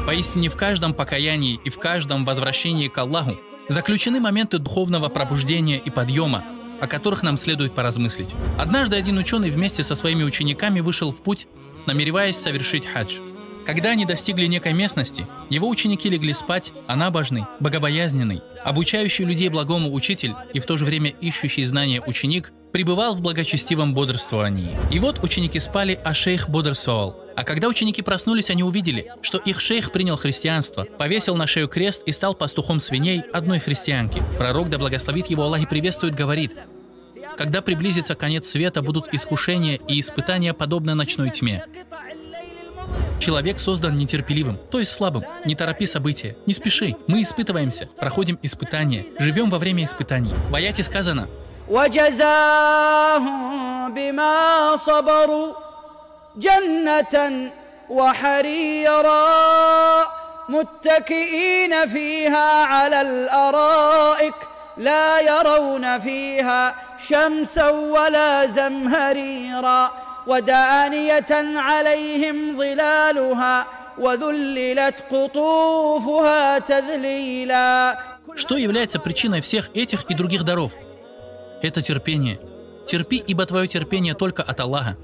Поистине в каждом покаянии и в каждом возвращении к Аллаху заключены моменты духовного пробуждения и подъема, о которых нам следует поразмыслить. Однажды один ученый вместе со своими учениками вышел в путь, намереваясь совершить хадж. Когда они достигли некой местности, его ученики легли спать, а набожный, богобоязненный, обучающий людей благому учитель и в то же время ищущий знания ученик пребывал в благочестивом бодрствовании. И вот ученики спали, а шейх бодрствовал. А когда ученики проснулись, они увидели, что их шейх принял христианство, повесил на шею крест и стал пастухом свиней одной христианки. Пророк, да благословит его Аллах и приветствует, говорит: когда приблизится конец света, будут искушения и испытания, подобно ночной тьме. Человек создан нетерпеливым, то есть слабым. Не торопи события, не спеши. Мы испытываемся, проходим испытания, живем во время испытаний. В аяте сказано: جنة وحريرا متكئين فيها على الأرائك لا يرون فيها شمسا ولا زمهريرا ودانية عليهم ظلالها وذللت قطوفها تذليلا. Что является причиной всех этих и других даров? Это терпение. Терпи, ибо твое терпение только от Аллаха.